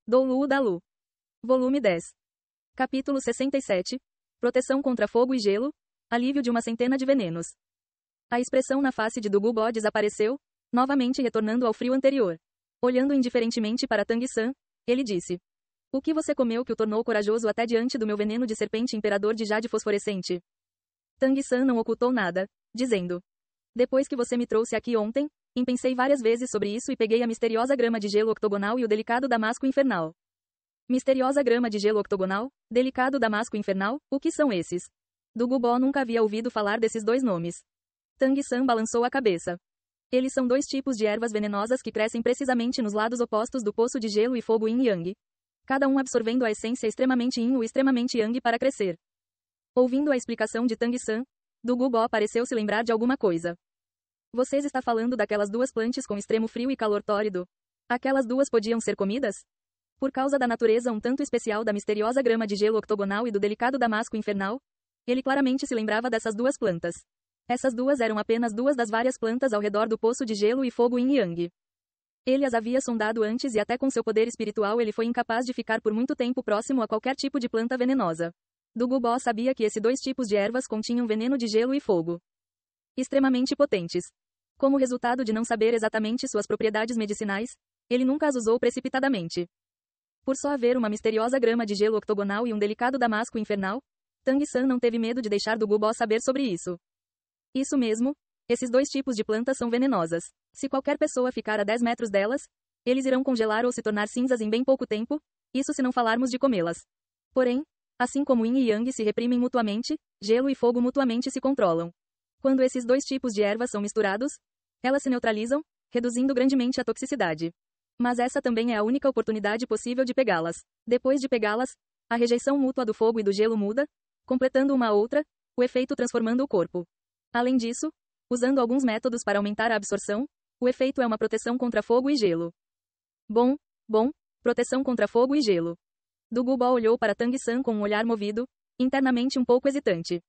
Do Lu da Lu. Volume 10. Capítulo 67. Proteção contra fogo e gelo. Alívio de uma centena de venenos. A expressão na face de Dugu-Bo desapareceu, novamente retornando ao frio anterior. Olhando indiferentemente para Tang-san, ele disse: O que você comeu que o tornou corajoso até diante do meu veneno de serpente imperador de jade fosforescente? Tang-san não ocultou nada, dizendo: Depois que você me trouxe aqui ontem, pensei várias vezes sobre isso e peguei a misteriosa grama de gelo octogonal e o delicado damasco infernal. Misteriosa grama de gelo octogonal, delicado damasco infernal, o que são esses? Dugu-Bo nunca havia ouvido falar desses dois nomes. Tang-san balançou a cabeça. Eles são dois tipos de ervas venenosas que crescem precisamente nos lados opostos do poço de gelo e fogo Yin e Yang. Cada um absorvendo a essência extremamente Yin ou extremamente Yang para crescer. Ouvindo a explicação de Tang-san, Dugu-Bo pareceu se lembrar de alguma coisa. Vocês está falando daquelas duas plantas com extremo frio e calor tórrido? Aquelas duas podiam ser comidas? Por causa da natureza um tanto especial da misteriosa grama de gelo octogonal e do delicado damasco infernal, ele claramente se lembrava dessas duas plantas. Essas duas eram apenas duas das várias plantas ao redor do poço de gelo e fogo Yin e Yang. Ele as havia sondado antes e até com seu poder espiritual ele foi incapaz de ficar por muito tempo próximo a qualquer tipo de planta venenosa. Dugu-Bo sabia que esses dois tipos de ervas continham veneno de gelo e fogo. Extremamente potentes. Como resultado de não saber exatamente suas propriedades medicinais, ele nunca as usou precipitadamente. Por só haver uma misteriosa grama de gelo octogonal e um delicado damasco infernal, Tang-san não teve medo de deixar Dugu-Bo saber sobre isso. Isso mesmo, esses dois tipos de plantas são venenosas. Se qualquer pessoa ficar a 10 metros delas, eles irão congelar ou se tornar cinzas em bem pouco tempo, isso se não falarmos de comê-las. Porém, assim como Yin e Yang se reprimem mutuamente, gelo e fogo mutuamente se controlam. Quando esses dois tipos de ervas são misturados, elas se neutralizam, reduzindo grandemente a toxicidade. Mas essa também é a única oportunidade possível de pegá-las. Depois de pegá-las, a rejeição mútua do fogo e do gelo muda, completando uma a outra, o efeito transformando o corpo. Além disso, usando alguns métodos para aumentar a absorção, o efeito é uma proteção contra fogo e gelo. Bom, proteção contra fogo e gelo. Dugu-Bo olhou para Tang-san com um olhar movido, internamente um pouco hesitante.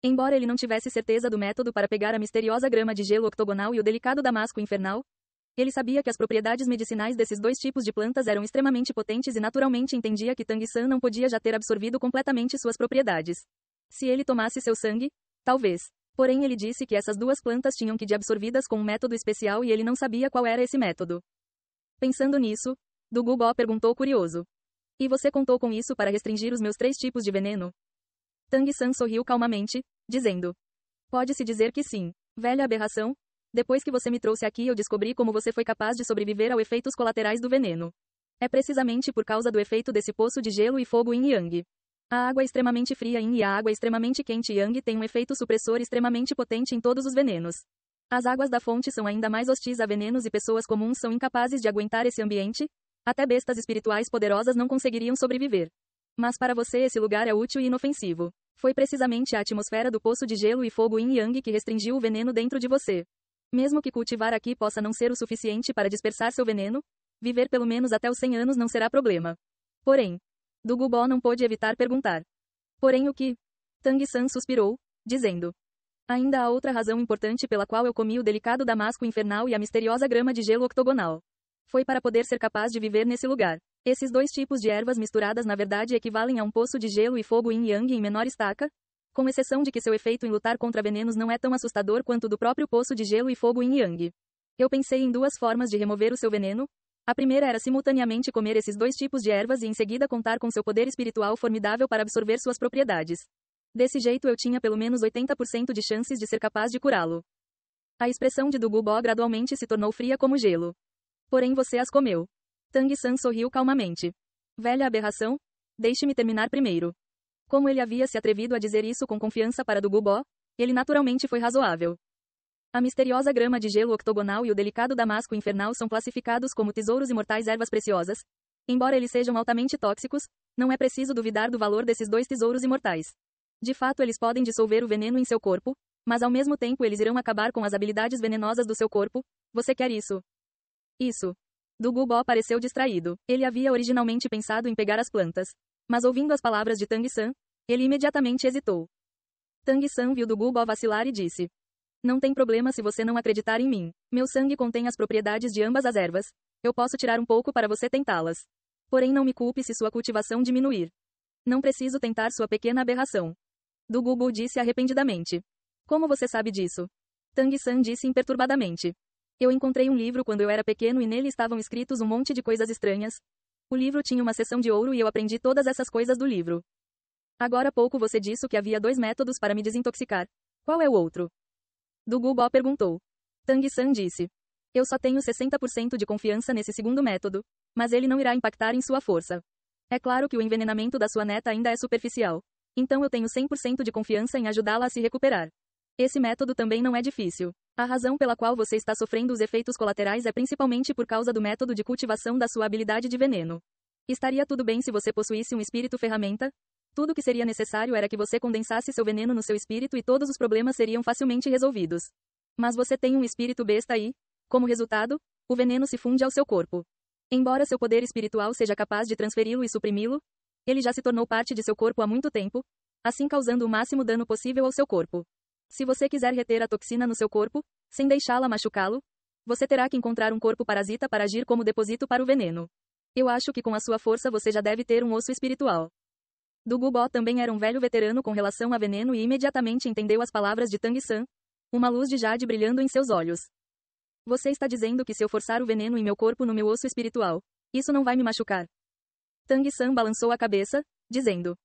Embora ele não tivesse certeza do método para pegar a misteriosa grama de gelo octogonal e o delicado damasco infernal, ele sabia que as propriedades medicinais desses dois tipos de plantas eram extremamente potentes e naturalmente entendia que Tang-san não podia já ter absorvido completamente suas propriedades. Se ele tomasse seu sangue, talvez. Porém ele disse que essas duas plantas tinham que de absorvidas com um método especial e ele não sabia qual era esse método. Pensando nisso, Dugu-Bo perguntou curioso. E você contou com isso para restringir os meus 3 tipos de veneno? Tang-san sorriu calmamente, dizendo: Pode-se dizer que sim. Velha aberração. Depois que você me trouxe aqui eu descobri como você foi capaz de sobreviver aos efeitos colaterais do veneno. É precisamente por causa do efeito desse poço de gelo e fogo Yin e Yang. A água extremamente fria Yin e a água extremamente quente Yang têm um efeito supressor extremamente potente em todos os venenos. As águas da fonte são ainda mais hostis a venenos e pessoas comuns são incapazes de aguentar esse ambiente, até bestas espirituais poderosas não conseguiriam sobreviver. Mas para você esse lugar é útil e inofensivo. Foi precisamente a atmosfera do poço de gelo e fogo Yin e Yang que restringiu o veneno dentro de você. Mesmo que cultivar aqui possa não ser o suficiente para dispersar seu veneno, viver pelo menos até os 100 anos não será problema. Porém, Dugu-Bo não pôde evitar perguntar. Porém o que? Tang-san suspirou, dizendo: Ainda há outra razão importante pela qual eu comi o delicado damasco infernal e a misteriosa grama de gelo octogonal. Foi para poder ser capaz de viver nesse lugar. Esses dois tipos de ervas misturadas na verdade equivalem a um poço de gelo e fogo Yin e Yang em menor estaca, com exceção de que seu efeito em lutar contra venenos não é tão assustador quanto o do próprio poço de gelo e fogo Yin e Yang. Eu pensei em 2 formas de remover o seu veneno. A primeira era simultaneamente comer esses 2 tipos de ervas e em seguida contar com seu poder espiritual formidável para absorver suas propriedades. Desse jeito eu tinha pelo menos 80% de chances de ser capaz de curá-lo. A expressão de Dugu-Bo gradualmente se tornou fria como gelo. Porém você as comeu. Tang-san sorriu calmamente. Velha aberração? Deixe-me terminar primeiro. Como ele havia se atrevido a dizer isso com confiança para Dugu-Bo, ele naturalmente foi razoável. A misteriosa grama de gelo octogonal e o delicado damasco infernal são classificados como tesouros imortais ervas preciosas. Embora eles sejam altamente tóxicos, não é preciso duvidar do valor desses 2 tesouros imortais. De fato eles podem dissolver o veneno em seu corpo, mas ao mesmo tempo eles irão acabar com as habilidades venenosas do seu corpo. Você quer isso? Isso. Dugu-Bo pareceu distraído. Ele havia originalmente pensado em pegar as plantas. Mas ouvindo as palavras de Tang-san, ele imediatamente hesitou. Tang-san viu Dugu-Bo vacilar e disse: Não tem problema se você não acreditar em mim. Meu sangue contém as propriedades de ambas as ervas. Eu posso tirar um pouco para você tentá-las. Porém não me culpe se sua cultivação diminuir. Não preciso tentar sua pequena aberração. Du Gubo disse arrependidamente. Como você sabe disso? Tang San disse imperturbadamente. Eu encontrei um livro quando eu era pequeno e nele estavam escritos um monte de coisas estranhas. O livro tinha uma seção de ouro e eu aprendi todas essas coisas do livro. Agora há pouco você disse que havia 2 métodos para me desintoxicar. Qual é o outro? Du Gubo perguntou. Tang San disse. Eu só tenho 60% de confiança nesse segundo método, mas ele não irá impactar em sua força. É claro que o envenenamento da sua neta ainda é superficial. Então eu tenho 100% de confiança em ajudá-la a se recuperar. Esse método também não é difícil. A razão pela qual você está sofrendo os efeitos colaterais é principalmente por causa do método de cultivação da sua habilidade de veneno. Estaria tudo bem se você possuísse um espírito ferramenta? Tudo que seria necessário era que você condensasse seu veneno no seu espírito e todos os problemas seriam facilmente resolvidos. Mas você tem um espírito besta e, como resultado, o veneno se funde ao seu corpo. Embora seu poder espiritual seja capaz de transferi-lo e suprimi-lo, ele já se tornou parte de seu corpo há muito tempo, assim causando o máximo dano possível ao seu corpo. Se você quiser reter a toxina no seu corpo, sem deixá-la machucá-lo, você terá que encontrar um corpo parasita para agir como depósito para o veneno. Eu acho que com a sua força você já deve ter um osso espiritual. Du Gubo também era um velho veterano com relação a veneno e imediatamente entendeu as palavras de Tang San, uma luz de jade brilhando em seus olhos. Você está dizendo que se eu forçar o veneno em meu corpo no meu osso espiritual, isso não vai me machucar? Tang San balançou a cabeça, dizendo.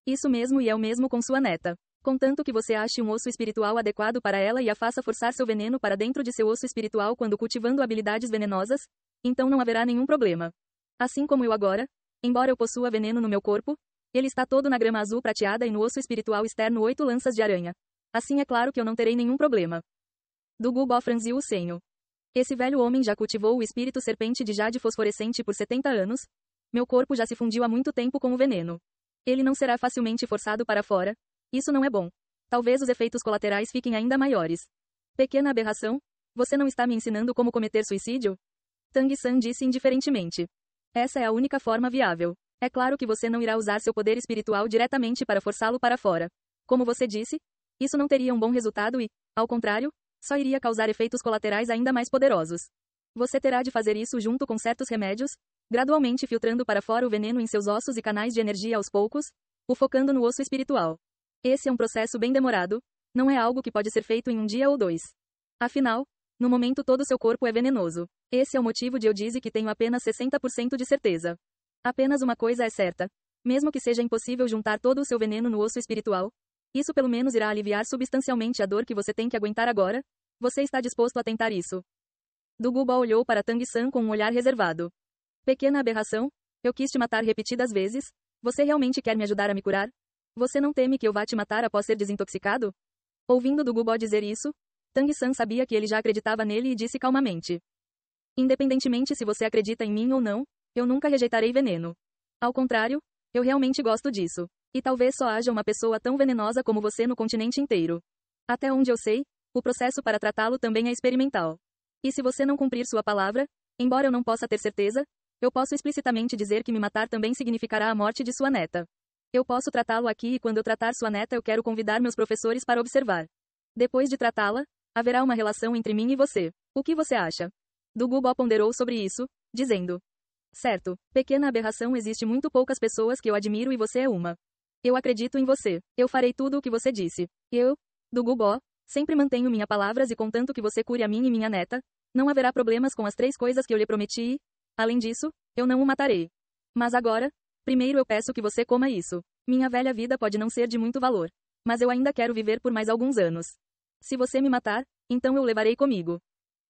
Isso mesmo e é o mesmo com sua neta. Contanto que você ache um osso espiritual adequado para ela e a faça forçar seu veneno para dentro de seu osso espiritual quando cultivando habilidades venenosas, então não haverá nenhum problema. Assim como eu agora, embora eu possua veneno no meu corpo, ele está todo na grama azul prateada e no osso espiritual externo 8 lanças de aranha. Assim é claro que eu não terei nenhum problema. Du Gubo franziu o senho. Esse velho homem já cultivou o espírito serpente de jade fosforescente por 70 anos. Meu corpo já se fundiu há muito tempo com o veneno. Ele não será facilmente forçado para fora. Isso não é bom. Talvez os efeitos colaterais fiquem ainda maiores. Pequena aberração? Você não está me ensinando como cometer suicídio? Tang San disse indiferentemente. Essa é a única forma viável. É claro que você não irá usar seu poder espiritual diretamente para forçá-lo para fora. Como você disse, isso não teria um bom resultado e, ao contrário, só iria causar efeitos colaterais ainda mais poderosos. Você terá de fazer isso junto com certos remédios, gradualmente filtrando para fora o veneno em seus ossos e canais de energia aos poucos, o focando no osso espiritual. Esse é um processo bem demorado, não é algo que pode ser feito em um dia ou 2. Afinal, no momento todo seu corpo é venenoso. Esse é o motivo de eu dizer que tenho apenas 60% de certeza. Apenas uma coisa é certa. Mesmo que seja impossível juntar todo o seu veneno no osso espiritual, isso pelo menos irá aliviar substancialmente a dor que você tem que aguentar agora. Você está disposto a tentar isso? Du Gubo olhou para Tang San com um olhar reservado. Pequena aberração? Eu quis te matar repetidas vezes? Você realmente quer me ajudar a me curar? Você não teme que eu vá te matar após ser desintoxicado? Ouvindo Du Gubo dizer isso, Tang San sabia que ele já acreditava nele e disse calmamente. Independentemente se você acredita em mim ou não, eu nunca rejeitarei veneno. Ao contrário, eu realmente gosto disso. E talvez só haja uma pessoa tão venenosa como você no continente inteiro. Até onde eu sei, o processo para tratá-lo também é experimental. E se você não cumprir sua palavra, embora eu não possa ter certeza, eu posso explicitamente dizer que me matar também significará a morte de sua neta. Eu posso tratá-lo aqui e quando eu tratar sua neta eu quero convidar meus professores para observar. Depois de tratá-la, haverá uma relação entre mim e você. O que você acha? Du Gubo ponderou sobre isso, dizendo. Certo, pequena aberração, existe muito poucas pessoas que eu admiro e você é uma. Eu acredito em você. Eu farei tudo o que você disse. Eu, Du Gubo, sempre mantenho minhas palavras e contanto que você cure a mim e minha neta, não haverá problemas com as 3 coisas que eu lhe prometi e, além disso, eu não o matarei. Mas agora, primeiro eu peço que você coma isso. Minha velha vida pode não ser de muito valor, mas eu ainda quero viver por mais alguns anos. Se você me matar, então eu o levarei comigo.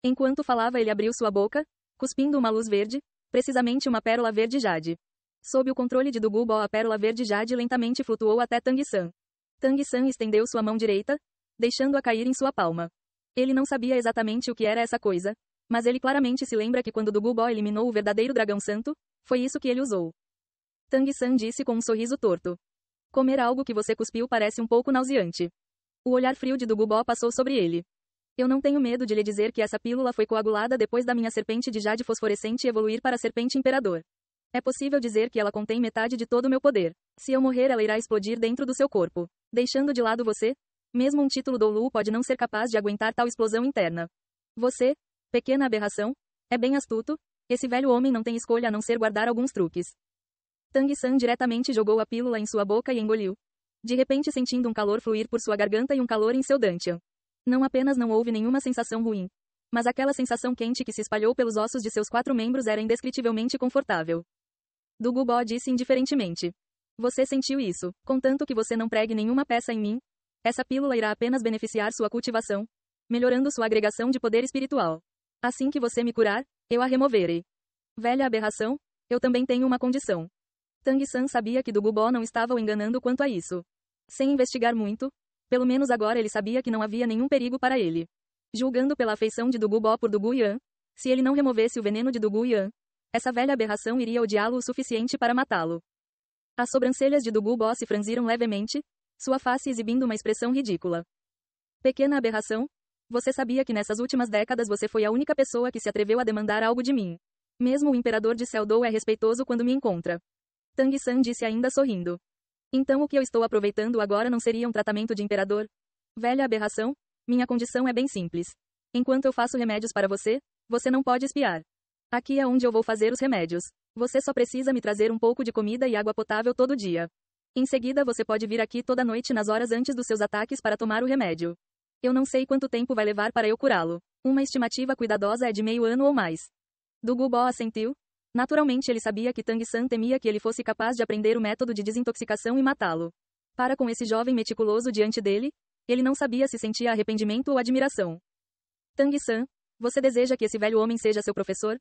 Enquanto falava ele abriu sua boca, cuspindo uma luz verde, precisamente uma pérola verde jade. Sob o controle de Du Gubo, a pérola verde jade lentamente flutuou até Tang San. Tang San estendeu sua mão direita, deixando-a cair em sua palma. Ele não sabia exatamente o que era essa coisa, mas ele claramente se lembra que quando Du Gubo eliminou o verdadeiro dragão santo, foi isso que ele usou. Tang San disse com um sorriso torto. Comer algo que você cuspiu parece um pouco nauseante. O olhar frio de Du Gubo passou sobre ele. Eu não tenho medo de lhe dizer que essa pílula foi coagulada depois da minha serpente de jade fosforescente evoluir para a serpente imperador. É possível dizer que ela contém metade de todo o meu poder. Se eu morrer, ela irá explodir dentro do seu corpo. Deixando de lado você, mesmo um título Doulu pode não ser capaz de aguentar tal explosão interna. Você, pequena aberração, é bem astuto, esse velho homem não tem escolha a não ser guardar alguns truques. Tang San diretamente jogou a pílula em sua boca e engoliu. De repente sentindo um calor fluir por sua garganta e um calor em seu dantian. Não apenas não houve nenhuma sensação ruim, mas aquela sensação quente que se espalhou pelos ossos de seus 4 membros era indescritivelmente confortável. Du Gubo disse indiferentemente. Você sentiu isso, contanto que você não pregue nenhuma peça em mim? Essa pílula irá apenas beneficiar sua cultivação, melhorando sua agregação de poder espiritual. Assim que você me curar, eu a removerei. Velha aberração, eu também tenho uma condição. Tang San sabia que Du Gubo não estava o enganando quanto a isso. Sem investigar muito, pelo menos agora ele sabia que não havia nenhum perigo para ele. Julgando pela afeição de Du Gubo por Du Guyan, se ele não removesse o veneno de Du Guyan, essa velha aberração iria odiá-lo o suficiente para matá-lo. As sobrancelhas de Du Gubo se franziram levemente, sua face exibindo uma expressão ridícula. Pequena aberração, você sabia que nessas últimas décadas você foi a única pessoa que se atreveu a demandar algo de mim. Mesmo o imperador de Seldou é respeitoso quando me encontra. Tang San disse ainda sorrindo. Então o que eu estou aproveitando agora não seria um tratamento de imperador? Velha aberração, minha condição é bem simples. Enquanto eu faço remédios para você, você não pode espiar. Aqui é onde eu vou fazer os remédios. Você só precisa me trazer um pouco de comida e água potável todo dia. Em seguida você pode vir aqui toda noite nas horas antes dos seus ataques para tomar o remédio. Eu não sei quanto tempo vai levar para eu curá-lo. Uma estimativa cuidadosa é de meio ano ou mais. Du Gubo assentiu. Naturalmente ele sabia que Tang San temia que ele fosse capaz de aprender o método de desintoxicação e matá-lo. Para com esse jovem meticuloso diante dele, ele não sabia se sentia arrependimento ou admiração. Tang San, você deseja que esse velho homem seja seu professor?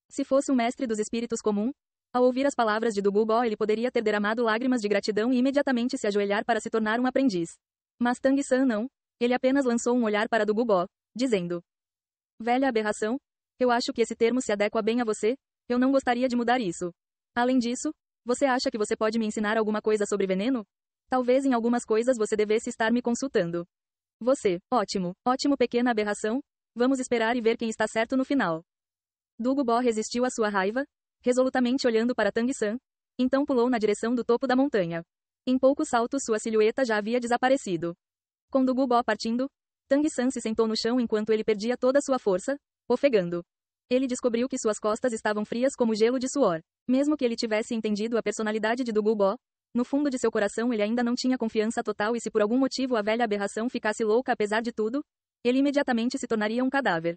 Se fosse um mestre dos espíritos comum, ao ouvir as palavras de Du Gubo ele poderia ter derramado lágrimas de gratidão e imediatamente se ajoelhar para se tornar um aprendiz. Mas Tang San não, ele apenas lançou um olhar para Du Gubo, dizendo: Velha aberração, eu acho que esse termo se adequa bem a você, eu não gostaria de mudar isso. Além disso, você acha que você pode me ensinar alguma coisa sobre veneno? Talvez em algumas coisas você devesse estar me consultando. Você, ótimo, ótimo pequena aberração, vamos esperar e ver quem está certo no final. Du Gubo resistiu à sua raiva, resolutamente olhando para Tang San, então pulou na direção do topo da montanha. Em poucos saltos sua silhueta já havia desaparecido. Com Du Gubo partindo, Tang San se sentou no chão enquanto ele perdia toda sua força, ofegando. Ele descobriu que suas costas estavam frias como gelo de suor. Mesmo que ele tivesse entendido a personalidade de Du Gubo, no fundo de seu coração ele ainda não tinha confiança total e se por algum motivo a velha aberração ficasse louca apesar de tudo, ele imediatamente se tornaria um cadáver.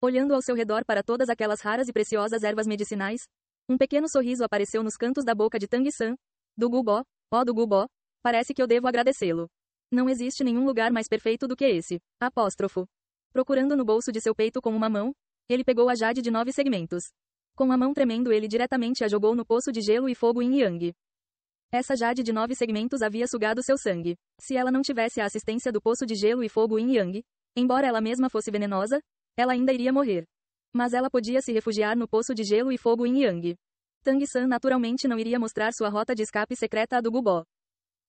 Olhando ao seu redor para todas aquelas raras e preciosas ervas medicinais, um pequeno sorriso apareceu nos cantos da boca de Tang San. Du Gubo, ó Du Gubo, parece que eu devo agradecê-lo. Não existe nenhum lugar mais perfeito do que esse. Apóstrofo. Procurando no bolso de seu peito com uma mão, ele pegou a jade de 9 segmentos. Com a mão tremendo ele diretamente a jogou no poço de gelo e fogo Yin Yang. Essa jade de 9 segmentos havia sugado seu sangue. Se ela não tivesse a assistência do poço de gelo e fogo Yin Yang, embora ela mesma fosse venenosa, ela ainda iria morrer. Mas ela podia se refugiar no poço de gelo e fogo Yin Yang. Tang San naturalmente não iria mostrar sua rota de escape secreta a Du Gubo.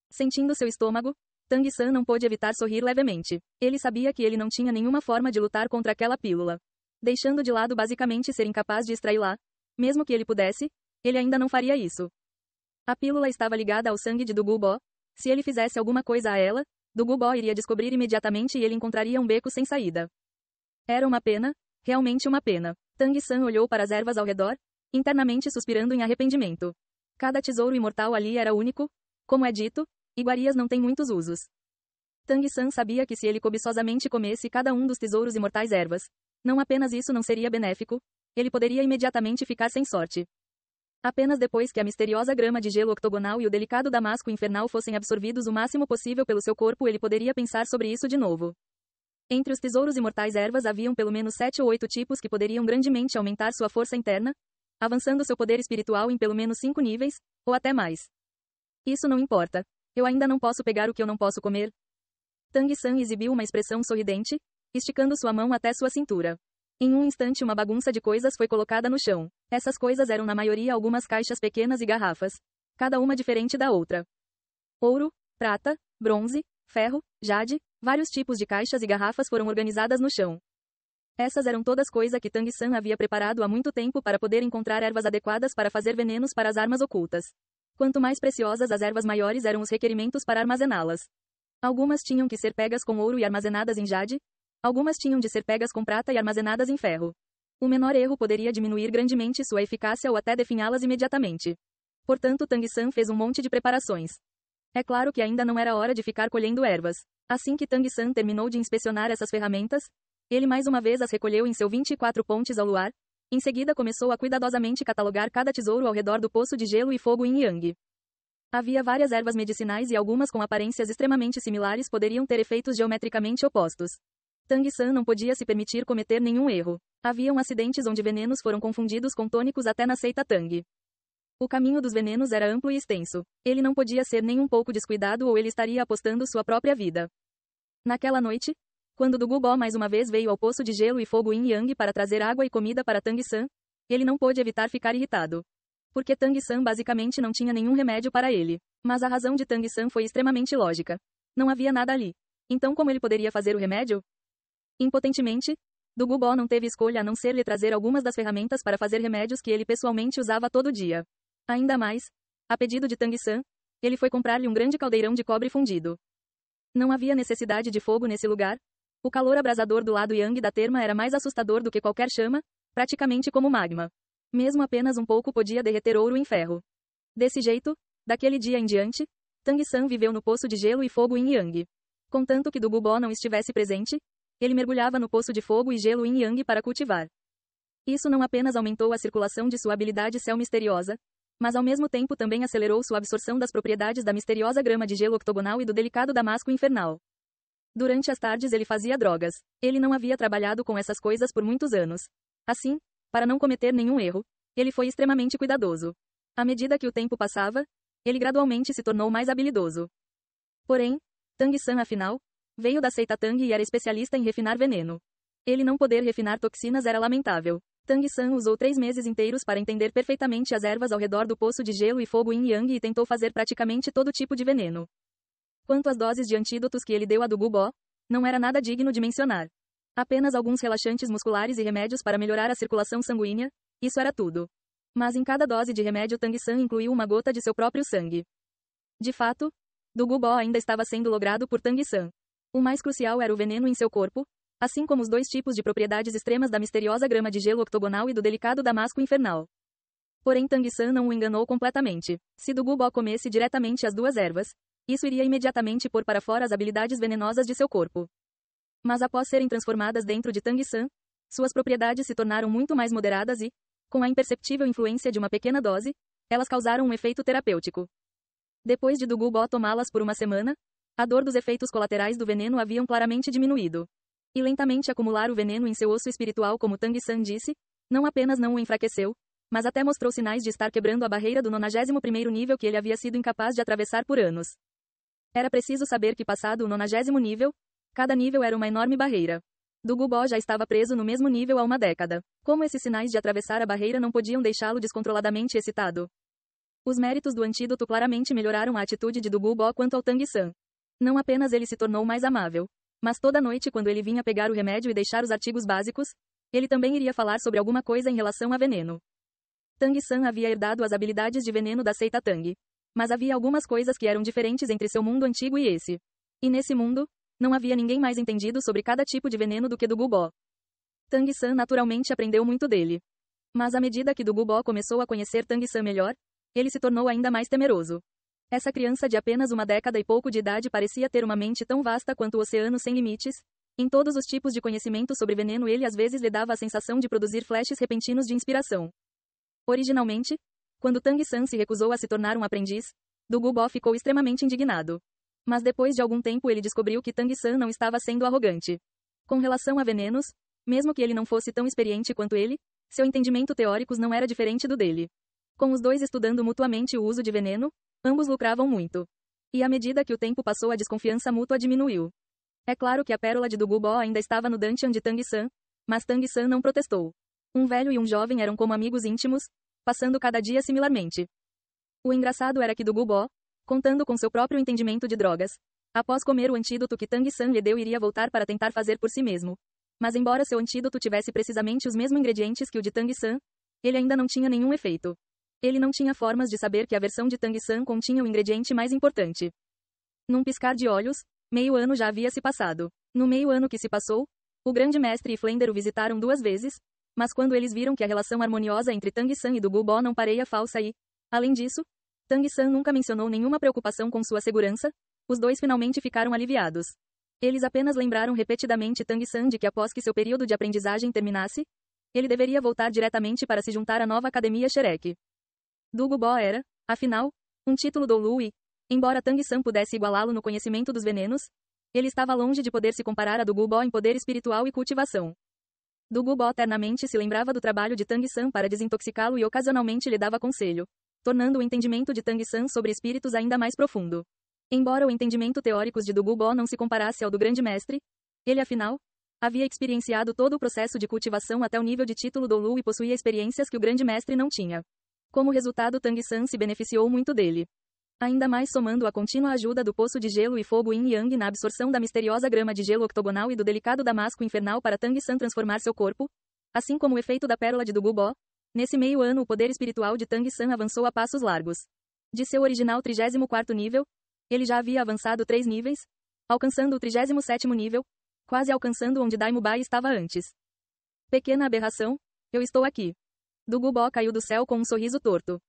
Sentindo seu estômago, Tang San não pôde evitar sorrir levemente. Ele sabia que ele não tinha nenhuma forma de lutar contra aquela pílula. Deixando de lado basicamente ser incapaz de extraí-la, mesmo que ele pudesse, ele ainda não faria isso. A pílula estava ligada ao sangue de Du Gubo. Se ele fizesse alguma coisa a ela, Du Gubo iria descobrir imediatamente e ele encontraria um beco sem saída. Era uma pena, realmente uma pena. Tang San olhou para as ervas ao redor, internamente suspirando em arrependimento. Cada tesouro imortal ali era único, como é dito, iguarias não têm muitos usos. Tang San sabia que se ele cobiçosamente comesse cada um dos tesouros imortais ervas, não apenas isso não seria benéfico, ele poderia imediatamente ficar sem sorte. Apenas depois que a misteriosa grama de gelo octogonal e o delicado damasco infernal fossem absorvidos o máximo possível pelo seu corpo ele poderia pensar sobre isso de novo. Entre os tesouros imortais ervas haviam pelo menos 7 ou 8 tipos que poderiam grandemente aumentar sua força interna, avançando seu poder espiritual em pelo menos 5 níveis, ou até mais. Isso não importa. Eu ainda não posso pegar o que eu não posso comer. Tang San exibiu uma expressão sorridente, esticando sua mão até sua cintura. Em um instante uma bagunça de coisas foi colocada no chão. Essas coisas eram na maioria algumas caixas pequenas e garrafas, cada uma diferente da outra. Ouro, prata, bronze, ferro, jade, vários tipos de caixas e garrafas foram organizadas no chão. Essas eram todas coisas que Tang San havia preparado há muito tempo para poder encontrar ervas adequadas para fazer venenos para as armas ocultas. Quanto mais preciosas as ervas maiores eram os requerimentos para armazená-las. Algumas tinham que ser pegas com ouro e armazenadas em jade, algumas tinham de ser pegas com prata e armazenadas em ferro. O menor erro poderia diminuir grandemente sua eficácia ou até definhá-las imediatamente. Portanto, Tang San fez um monte de preparações. É claro que ainda não era hora de ficar colhendo ervas. Assim que Tang San terminou de inspecionar essas ferramentas, ele mais uma vez as recolheu em seu 24 pontes ao luar. Em seguida começou a cuidadosamente catalogar cada tesouro ao redor do poço de gelo e fogo Yin Yang. Havia várias ervas medicinais e algumas com aparências extremamente similares poderiam ter efeitos geometricamente opostos. Tang San não podia se permitir cometer nenhum erro. Haviam acidentes onde venenos foram confundidos com tônicos até na seita Tang. O caminho dos venenos era amplo e extenso. Ele não podia ser nem um pouco descuidado ou ele estaria apostando sua própria vida. Naquela noite, quando Dugu Bo mais uma vez veio ao poço de gelo e fogo Yin Yang para trazer água e comida para Tang San, ele não pôde evitar ficar irritado. Porque Tang San basicamente não tinha nenhum remédio para ele. Mas a razão de Tang San foi extremamente lógica. Não havia nada ali. Então como ele poderia fazer o remédio? Impotentemente, Dugu Bo não teve escolha a não ser lhe trazer algumas das ferramentas para fazer remédios que ele pessoalmente usava todo dia. Ainda mais, a pedido de Tang San, ele foi comprar-lhe um grande caldeirão de cobre fundido. Não havia necessidade de fogo nesse lugar. O calor abrasador do lado yang da terma era mais assustador do que qualquer chama, praticamente como magma. Mesmo apenas um pouco podia derreter ouro em ferro. Desse jeito, daquele dia em diante, Tang San viveu no poço de gelo e fogo Yin Yang. Contanto que Dugu Bo não estivesse presente, ele mergulhava no poço de fogo e gelo Yin Yang para cultivar. Isso não apenas aumentou a circulação de sua habilidade céu misteriosa, mas ao mesmo tempo também acelerou sua absorção das propriedades da misteriosa grama de gelo octogonal e do delicado damasco infernal. Durante as tardes ele fazia drogas. Ele não havia trabalhado com essas coisas por muitos anos. Assim, para não cometer nenhum erro, ele foi extremamente cuidadoso. À medida que o tempo passava, ele gradualmente se tornou mais habilidoso. Porém, Tang San afinal, veio da seita Tang e era especialista em refinar veneno. Ele não poder refinar toxinas era lamentável. Tang San usou 3 meses inteiros para entender perfeitamente as ervas ao redor do poço de gelo e fogo Yin Yang e tentou fazer praticamente todo tipo de veneno. Quanto às doses de antídotos que ele deu a Dugu Bo, não era nada digno de mencionar. Apenas alguns relaxantes musculares e remédios para melhorar a circulação sanguínea, isso era tudo. Mas em cada dose de remédio Tang San incluiu uma gota de seu próprio sangue. De fato, Dugu Bo ainda estava sendo logrado por Tang San. O mais crucial era o veneno em seu corpo, assim como os 2 tipos de propriedades extremas da misteriosa grama de gelo octogonal e do delicado damasco infernal. Porém Tang San não o enganou completamente. Se Dugu Bo comesse diretamente as 2 ervas, isso iria imediatamente pôr para fora as habilidades venenosas de seu corpo. Mas após serem transformadas dentro de Tang San, suas propriedades se tornaram muito mais moderadas e, com a imperceptível influência de uma pequena dose, elas causaram um efeito terapêutico. Depois de Dugu Bo tomá-las por uma semana, a dor dos efeitos colaterais do veneno haviam claramente diminuído. E lentamente acumular o veneno em seu osso espiritual, como Tang San disse, não apenas não o enfraqueceu, mas até mostrou sinais de estar quebrando a barreira do 91º nível que ele havia sido incapaz de atravessar por anos. Era preciso saber que passado o 90º nível, cada nível era uma enorme barreira. Dugu Bo já estava preso no mesmo nível há uma década. Como esses sinais de atravessar a barreira não podiam deixá-lo descontroladamente excitado? Os méritos do antídoto claramente melhoraram a atitude de Dugu Bo quanto ao Tang San. Não apenas ele se tornou mais amável, mas toda noite quando ele vinha pegar o remédio e deixar os artigos básicos, ele também iria falar sobre alguma coisa em relação a veneno. Tang San havia herdado as habilidades de veneno da seita Tang. Mas havia algumas coisas que eram diferentes entre seu mundo antigo e esse. E nesse mundo, não havia ninguém mais entendido sobre cada tipo de veneno do que Dugu Bo. Tang San naturalmente aprendeu muito dele. Mas à medida que Dugu Bo começou a conhecer Tang San melhor, ele se tornou ainda mais temeroso. Essa criança de apenas uma década e pouco de idade parecia ter uma mente tão vasta quanto o oceano sem limites. Em todos os tipos de conhecimento sobre veneno ele às vezes lhe dava a sensação de produzir flashes repentinos de inspiração. Originalmente, quando Tang San se recusou a se tornar um aprendiz, Dugu Bo ficou extremamente indignado. Mas depois de algum tempo ele descobriu que Tang San não estava sendo arrogante. Com relação a venenos, mesmo que ele não fosse tão experiente quanto ele, seu entendimento teórico não era diferente do dele. Com os 2 estudando mutuamente o uso de veneno, ambos lucravam muito. E à medida que o tempo passou a desconfiança mútua diminuiu. É claro que a pérola de Dugu Bo ainda estava no dungeon de Tang San, mas Tang San não protestou. Um velho e um jovem eram como amigos íntimos, passando cada dia similarmente. O engraçado era que Dugu Bo, contando com seu próprio entendimento de drogas, após comer o antídoto que Tang San lhe deu iria voltar para tentar fazer por si mesmo. Mas embora seu antídoto tivesse precisamente os mesmos ingredientes que o de Tang San, ele ainda não tinha nenhum efeito. Ele não tinha formas de saber que a versão de Tang San continha o ingrediente mais importante. Num piscar de olhos, meio ano já havia se passado. No meio ano que se passou, o grande mestre e Flender o visitaram 2 vezes, mas quando eles viram que a relação harmoniosa entre Tang San e Dugu Bo não parecia falsa e, além disso, Tang San nunca mencionou nenhuma preocupação com sua segurança. Os dois finalmente ficaram aliviados. Eles apenas lembraram repetidamente Tang San de que após que seu período de aprendizagem terminasse, ele deveria voltar diretamente para se juntar à nova academia Shrek. Du Gubo era, afinal, um título Doulu e, embora Tang San pudesse igualá-lo no conhecimento dos venenos, ele estava longe de poder se comparar a Du Gubo em poder espiritual e cultivação. Du Gubo eternamente se lembrava do trabalho de Tang San para desintoxicá-lo e ocasionalmente lhe dava conselho, tornando o entendimento de Tang San sobre espíritos ainda mais profundo. Embora o entendimento teórico de Du Gubo não se comparasse ao do grande mestre, ele afinal, havia experienciado todo o processo de cultivação até o nível de título Doulu e possuía experiências que o grande mestre não tinha. Como resultado, Tang San se beneficiou muito dele. Ainda mais somando a contínua ajuda do poço de gelo e fogo Yin Yang na absorção da misteriosa grama de gelo octogonal e do delicado damasco infernal para Tang San transformar seu corpo, assim como o efeito da pérola de Du Gubo, nesse meio ano o poder espiritual de Tang San avançou a passos largos. De seu original 34º nível, ele já havia avançado 3 níveis, alcançando o 37º nível, quase alcançando onde Dai Mubai estava antes. Pequena aberração, eu estou aqui. Du Gubo caiu do céu com um sorriso torto.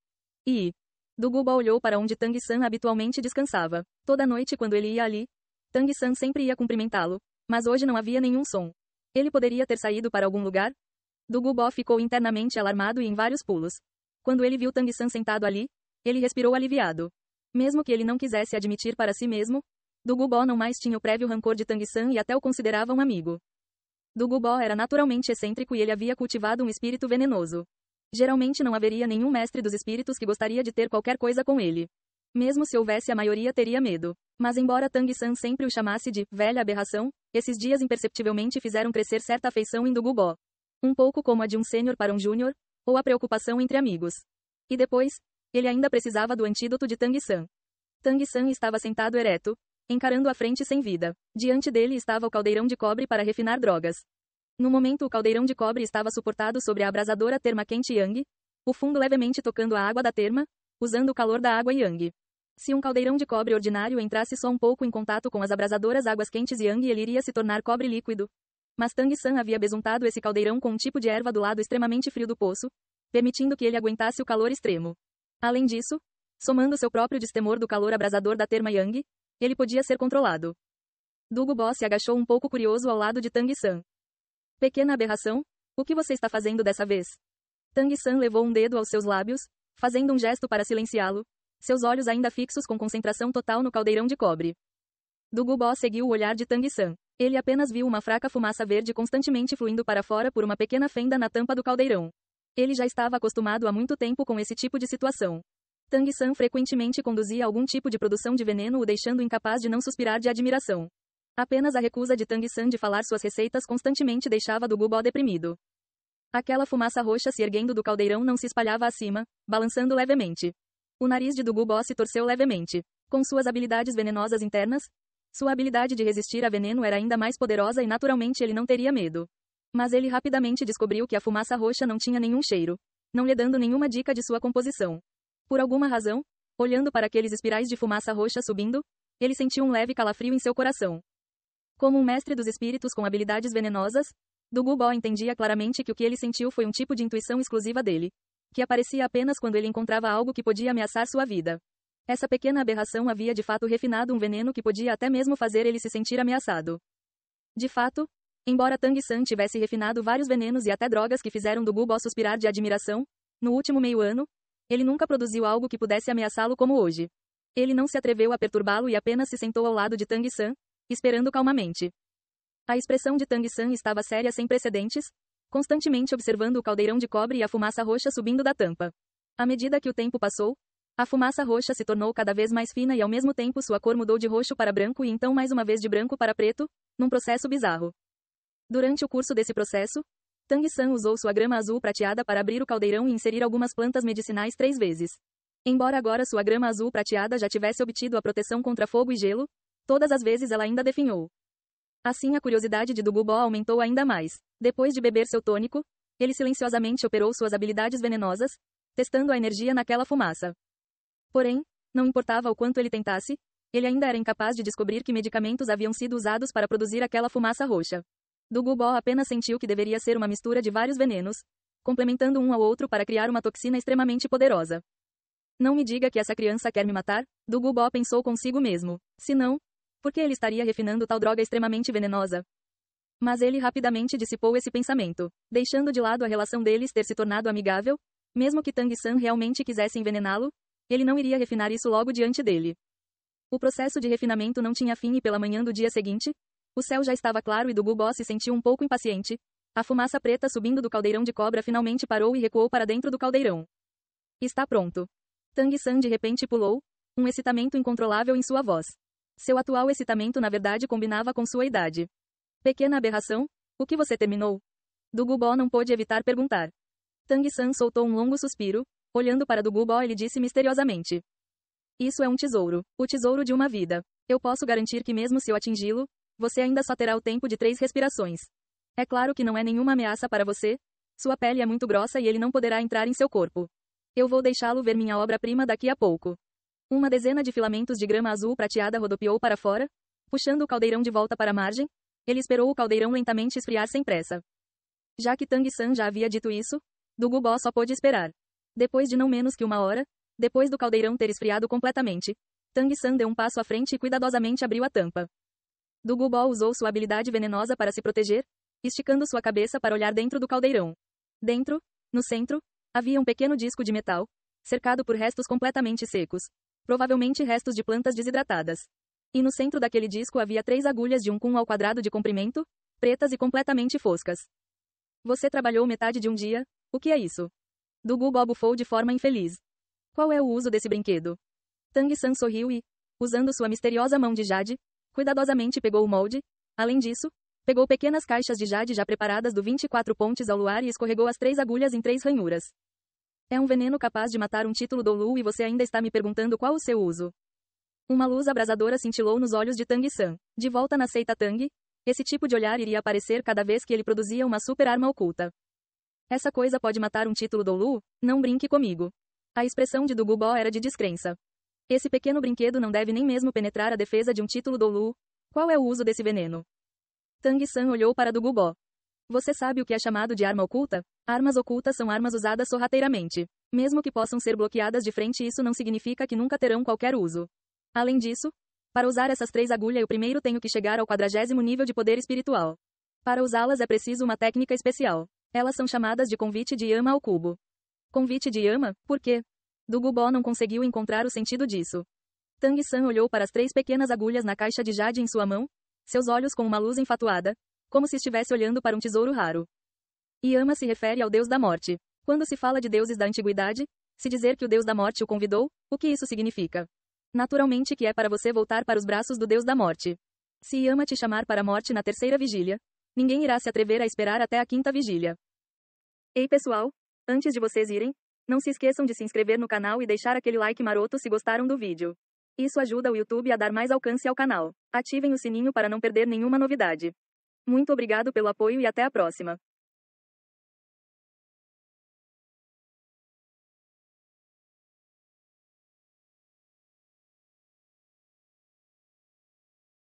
Du Gubo olhou para onde Tang San habitualmente descansava. Toda noite quando ele ia ali, Tang San sempre ia cumprimentá-lo, mas hoje não havia nenhum som. Ele poderia ter saído para algum lugar? Du Gubo ficou internamente alarmado e em vários pulos. Quando ele viu Tang San sentado ali, ele respirou aliviado. Mesmo que ele não quisesse admitir para si mesmo, Du Gubo não mais tinha o prévio rancor de Tang San e até o considerava um amigo. Du Gubo era naturalmente excêntrico e ele havia cultivado um espírito venenoso. Geralmente não haveria nenhum mestre dos espíritos que gostaria de ter qualquer coisa com ele. Mesmo se houvesse, a maioria teria medo. Mas embora Tang San sempre o chamasse de velha aberração, esses dias imperceptivelmente fizeram crescer certa afeição em Du Gubo. Um pouco como a de um sênior para um júnior, ou a preocupação entre amigos. E depois, ele ainda precisava do antídoto de Tang San. Tang San estava sentado ereto, encarando a frente sem vida. Diante dele estava o caldeirão de cobre para refinar drogas. No momento o caldeirão de cobre estava suportado sobre a abrasadora terma quente Yang, o fundo levemente tocando a água da terma, usando o calor da água Yang. Se um caldeirão de cobre ordinário entrasse só um pouco em contato com as abrasadoras águas quentes Yang, ele iria se tornar cobre líquido. Mas Tang San havia besuntado esse caldeirão com um tipo de erva do lado extremamente frio do poço, permitindo que ele aguentasse o calor extremo. Além disso, somando seu próprio destemor do calor abrasador da terma Yang, ele podia ser controlado. Du Gubo se agachou um pouco curioso ao lado de Tang San. Pequena aberração, o que você está fazendo dessa vez? Tang San levou um dedo aos seus lábios, fazendo um gesto para silenciá-lo, seus olhos ainda fixos com concentração total no caldeirão de cobre. Du Gubo seguiu o olhar de Tang San. Ele apenas viu uma fraca fumaça verde constantemente fluindo para fora por uma pequena fenda na tampa do caldeirão. Ele já estava acostumado há muito tempo com esse tipo de situação. Tang San frequentemente conduzia algum tipo de produção de veneno, o deixando incapaz de não suspirar de admiração. Apenas a recusa de Tang San de falar suas receitas constantemente deixava Du Gubo deprimido. Aquela fumaça roxa se erguendo do caldeirão não se espalhava acima, balançando levemente. O nariz de Du Gubo se torceu levemente. Com suas habilidades venenosas internas, sua habilidade de resistir a veneno era ainda mais poderosa e naturalmente ele não teria medo. Mas ele rapidamente descobriu que a fumaça roxa não tinha nenhum cheiro, não lhe dando nenhuma dica de sua composição. Por alguma razão, olhando para aqueles espirais de fumaça roxa subindo, ele sentiu um leve calafrio em seu coração. Como um mestre dos espíritos com habilidades venenosas, Du Gubo entendia claramente que o que ele sentiu foi um tipo de intuição exclusiva dele, que aparecia apenas quando ele encontrava algo que podia ameaçar sua vida. Essa pequena aberração havia de fato refinado um veneno que podia até mesmo fazer ele se sentir ameaçado. De fato, embora Tang San tivesse refinado vários venenos e até drogas que fizeram Du Gubo suspirar de admiração, no último meio ano, ele nunca produziu algo que pudesse ameaçá-lo como hoje. Ele não se atreveu a perturbá-lo e apenas se sentou ao lado de Tang San, esperando calmamente. A expressão de Tang San estava séria sem precedentes, constantemente observando o caldeirão de cobre e a fumaça roxa subindo da tampa. À medida que o tempo passou, a fumaça roxa se tornou cada vez mais fina e ao mesmo tempo sua cor mudou de roxo para branco e então mais uma vez de branco para preto, num processo bizarro. Durante o curso desse processo, Tang San usou sua grama azul prateada para abrir o caldeirão e inserir algumas plantas medicinais 3 vezes. Embora agora sua grama azul prateada já tivesse obtido a proteção contra fogo e gelo, todas as vezes ela ainda definhou. Assim a curiosidade de Du Gubo aumentou ainda mais. Depois de beber seu tônico, ele silenciosamente operou suas habilidades venenosas, testando a energia naquela fumaça. Porém, não importava o quanto ele tentasse, ele ainda era incapaz de descobrir que medicamentos haviam sido usados para produzir aquela fumaça roxa. Du Gubo apenas sentiu que deveria ser uma mistura de vários venenos, complementando um ao outro para criar uma toxina extremamente poderosa. Não me diga que essa criança quer me matar, Dugubó pensou consigo mesmo. Se não, por que ele estaria refinando tal droga extremamente venenosa? Mas ele rapidamente dissipou esse pensamento, deixando de lado a relação deles ter se tornado amigável. Mesmo que Tang-san realmente quisesse envenená-lo, ele não iria refinar isso logo diante dele. O processo de refinamento não tinha fim e pela manhã do dia seguinte, o céu já estava claro e Dugubó se sentiu um pouco impaciente. A fumaça preta subindo do caldeirão de cobra finalmente parou e recuou para dentro do caldeirão. Está pronto. Tang-san de repente pulou, um excitamento incontrolável em sua voz. Seu atual excitamento na verdade combinava com sua idade. Pequena aberração, o que você terminou? Dugubó não pôde evitar perguntar. Tang-san soltou um longo suspiro, olhando para Dugubó ele disse misteriosamente. Isso é um tesouro, o tesouro de uma vida. Eu posso garantir que mesmo se eu atingi-lo, você ainda só terá o tempo de 3 respirações. É claro que não é nenhuma ameaça para você, sua pele é muito grossa e ele não poderá entrar em seu corpo. Eu vou deixá-lo ver minha obra-prima daqui a pouco. Uma dezena de filamentos de grama azul prateada rodopiou para fora, puxando o caldeirão de volta para a margem. Ele esperou o caldeirão lentamente esfriar sem pressa. Já que Tang-san já havia dito isso, Dugubó só pôde esperar. Depois de não menos que 1 hora, depois do caldeirão ter esfriado completamente, Tang-san deu um passo à frente e cuidadosamente abriu a tampa. Dugubó usou sua habilidade venenosa para se proteger, esticando sua cabeça para olhar dentro do caldeirão. Dentro, no centro, havia um pequeno disco de metal, cercado por restos completamente secos, provavelmente restos de plantas desidratadas. E no centro daquele disco havia 3 agulhas de 1 cum ao quadrado de comprimento, pretas e completamente foscas. Você trabalhou metade de um dia, o que é isso? Dugubó bufou de forma infeliz. Qual é o uso desse brinquedo? Tang-san sorriu e, usando sua misteriosa mão de jade, cuidadosamente pegou o molde. Além disso, pegou pequenas caixas de jade já preparadas do 24 pontes ao luar e escorregou as 3 agulhas em 3 ranhuras. É um veneno capaz de matar um título Doulu e você ainda está me perguntando qual o seu uso. Uma luz abrasadora cintilou nos olhos de Tang-san. De volta na seita Tang, esse tipo de olhar iria aparecer cada vez que ele produzia uma super arma oculta. Essa coisa pode matar um título Doulu? Não brinque comigo. A expressão de Dugubó era de descrença. Esse pequeno brinquedo não deve nem mesmo penetrar a defesa de um título Doulu. Qual é o uso desse veneno? Tang-san olhou para Dugubó. Você sabe o que é chamado de arma oculta? Armas ocultas são armas usadas sorrateiramente. Mesmo que possam ser bloqueadas de frente, isso não significa que nunca terão qualquer uso. Além disso, para usar essas 3 agulhas eu primeiro tenho que chegar ao 40º nível de poder espiritual. Para usá-las é preciso uma técnica especial. Elas são chamadas de convite de Yama ao cubo. Convite de Yama? Por quê? Dugubó não conseguiu encontrar o sentido disso. Tang-san olhou para as 3 pequenas agulhas na caixa de jade em sua mão, seus olhos com uma luz enfatuada, como se estivesse olhando para um tesouro raro. Yama se refere ao deus da morte. Quando se fala de deuses da antiguidade, se dizer que o deus da morte o convidou, o que isso significa? Naturalmente que é para você voltar para os braços do deus da morte. Se Yama te chamar para a morte na 3ª vigília, ninguém irá se atrever a esperar até a 5ª vigília. Ei pessoal, antes de vocês irem, não se esqueçam de se inscrever no canal e deixar aquele like maroto se gostaram do vídeo. Isso ajuda o YouTube a dar mais alcance ao canal. Ativem o sininho para não perder nenhuma novidade. Muito obrigado pelo apoio e até a próxima.